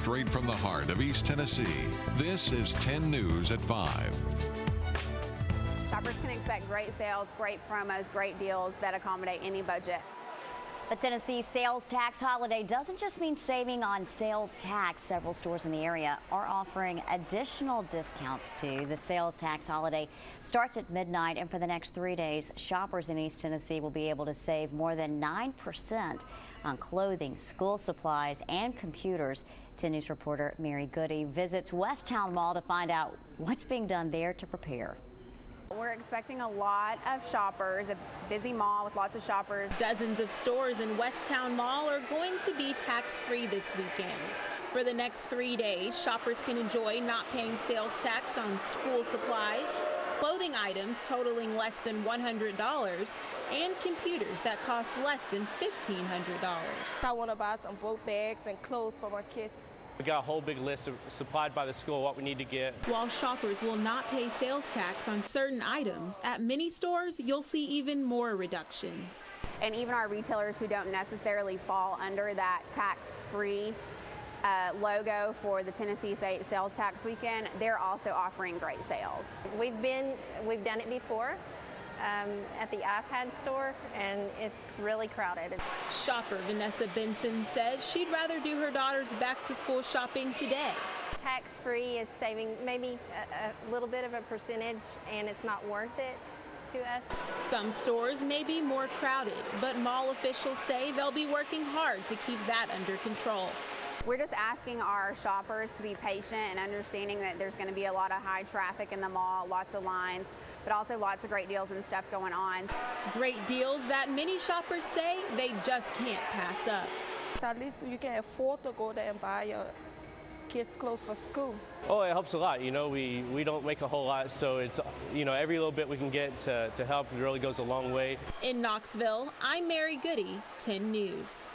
straight from the heart of East Tennessee. This is 10 News at 5. Shoppers can expect great sales, great promos, great deals that accommodate any budget. The Tennessee sales tax holiday doesn't just mean saving on sales tax. Several stores in the area are offering additional discounts too. The sales tax holiday starts at midnight, and for the next 3 days, shoppers in East Tennessee will be able to save more than 9% on clothing, school supplies, and computers. 10 News reporter Mary Goody visits West Town Mall to find out what's being done there to prepare. We're expecting a lot of shoppers, a busy mall with lots of shoppers. Dozens of stores in West Town Mall are going to be tax-free this weekend. For the next 3 days, shoppers can enjoy not paying sales tax on school supplies, clothing items totaling less than $100, and computers that cost less than $1,500. I want to buy some book bags and clothes for my kids. We got a whole big list supplied by the school what we need to get. While shoppers will not pay sales tax on certain items, at many stores you'll see even more reductions. And even our retailers who don't necessarily fall under that tax-free logo for the Tennessee sales tax weekend, they're also offering great sales. We've done it before at the iPad store, and it's really crowded. Shopper Vanessa Benson says she'd rather do her daughter's back-to-school shopping today. Tax-free is saving maybe a little bit of a percentage, and it's not worth it to us. Some stores may be more crowded, but mall officials say they'll be working hard to keep that under control. We're just asking our shoppers to be patient and understanding that there's going to be a lot of high traffic in the mall, lots of lines, but also lots of great deals and stuff going on. Great deals that many shoppers say they just can't pass up. So at least you can afford to go there and buy your kids' clothes for school. Oh, it helps a lot. You know, we don't make a whole lot, so it's, you know, every little bit we can get to help really goes a long way. In Knoxville, I'm Mary Goody, 10 News.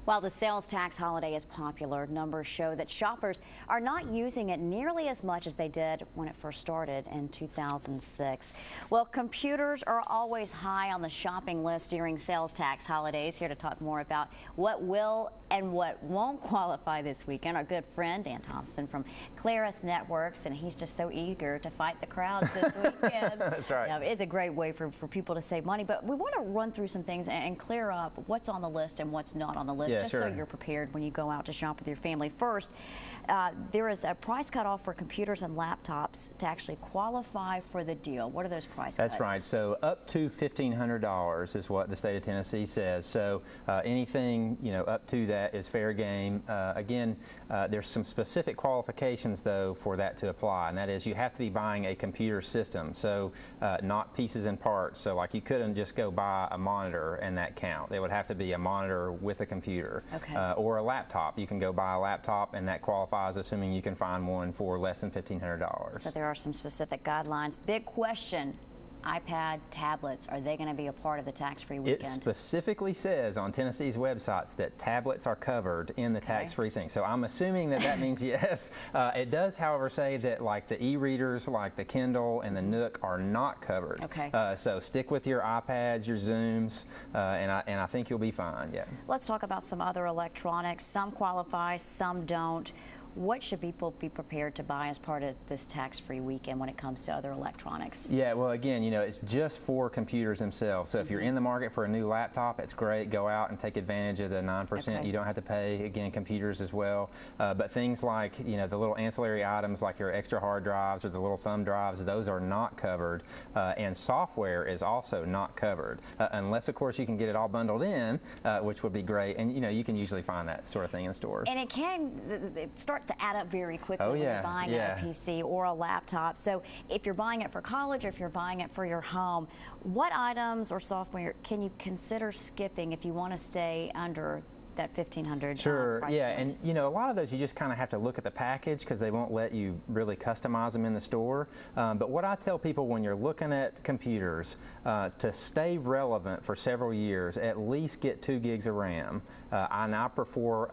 While the sales tax holiday is popular, numbers show that shoppers are not using it nearly as much as they did when it first started in 2006. Well, computers are always high on the shopping list during sales tax holidays. Here to talk more about what will and what won't qualify this weekend, our good friend Dan Thompson from Claris Networks, and he's just so eager to fight the crowds this weekend. That's right. You know, it's a great way for people to save money, but we want to run through some things and clear up what's on the list and what's not on the list. Just so you're prepared when you go out to shop with your family. First, there is a price cutoff for computers and laptops to actually qualify for the deal. What are those price cuts? That's right. So up to $1,500 is what the state of Tennessee says. So anything, you know, up to that is fair game. Again, there's some specific qualifications though for that to apply, and that is you have to be buying a computer system. So not pieces and parts. So like you couldn't just go buy a monitor and that count. It would have to be a monitor with a computer. Okay. Or a laptop. You can go buy a laptop and that qualifies assuming you can find one for less than $1,500. So there are some specific guidelines. Big question. iPad, tablets, are they going to be a part of the tax-free weekend? It specifically says on Tennessee's websites that tablets are covered in the tax-free thing. So I'm assuming that that means yes. It does, however, say that like the e-readers, like the Kindle and the Nook are not covered. Okay. So stick with your iPads, your Zooms, and I think you'll be fine. Yeah. Let's talk about some other electronics. Some qualify, some don't. What should people be prepared to buy as part of this tax-free weekend when it comes to other electronics? Yeah, well, again, you know, it's just for computers themselves. So if you're in the market for a new laptop, it's great. Go out and take advantage of the 9%. Okay. You don't have to pay, again, computers as well. But things like, you know, the little ancillary items like your extra hard drives or the little thumb drives, those are not covered. And software is also not covered, unless, of course, you can get it all bundled in, which would be great. And, you know, you can usually find that sort of thing in stores. And it can start to add up very quickly when you're buying a PC or a laptop. So if you're buying it for college or if you're buying it for your home, what items or software can you consider skipping if you want to stay under that $1,500 Sure, price yeah, point? and you know, a lot of those you just kind of have to look at the package because they won't let you really customize them in the store. But what I tell people when you're looking at computers, to stay relevant for several years, at least get 2 gigs of RAM. And I prefer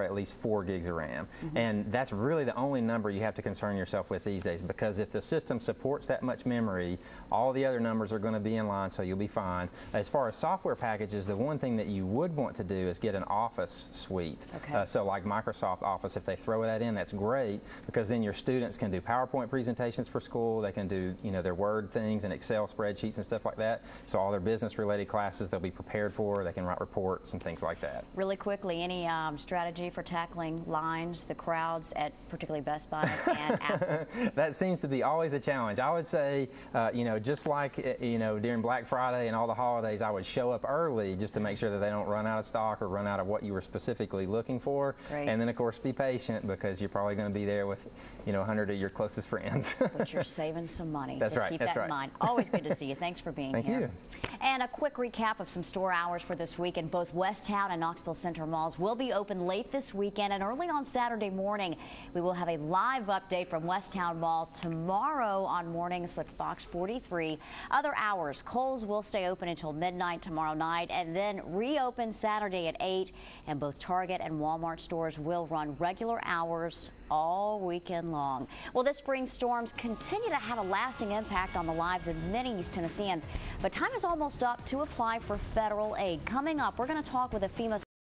at least 4 gigs of RAM. And that's really the only number you have to concern yourself with these days, because if the system supports that much memory, all the other numbers are going to be in line, so you'll be fine. As far as software packages, the one thing that you would want to do is get an Office suite. Okay. So like Microsoft Office, if they throw that in, that's great, because then your students can do PowerPoint presentations for school. They can do, you know, their Word things and Excel spreadsheets and stuff like that. So all their business-related classes they'll be prepared for. They can write reports and things like that. Really quickly, any strategy for tackling lines, the crowds at particularly Best Buy and Apple? That seems to be always a challenge. I would say, you know, just like, you know, during Black Friday and all the holidays, I would show up early just to make sure that they don't run out of stock or run out of what you were specifically looking for. Great. And then, of course, be patient, because you're probably going to be there with, you know, 100 of your closest friends. But you're saving some money. That's Just right. keep That's that right. in mind. Always good to see you. Thanks for being Thank here. you. And a quick recap of some store hours for this week. In both Westtown and Knoxville Center malls will be open late this weekend, and early on Saturday morning we will have a live update from Westtown Mall tomorrow on Mornings with Fox 43. Other hours, Kohl's will stay open until midnight tomorrow night and then reopen Saturday at 8, and both Target and Walmart stores will run regular hours all weekend long. Well, this spring's storms continue to have a lasting impact on the lives of many East Tennesseans, but time is almost up to apply for federal aid. Coming up, we're going to talk with a FEMA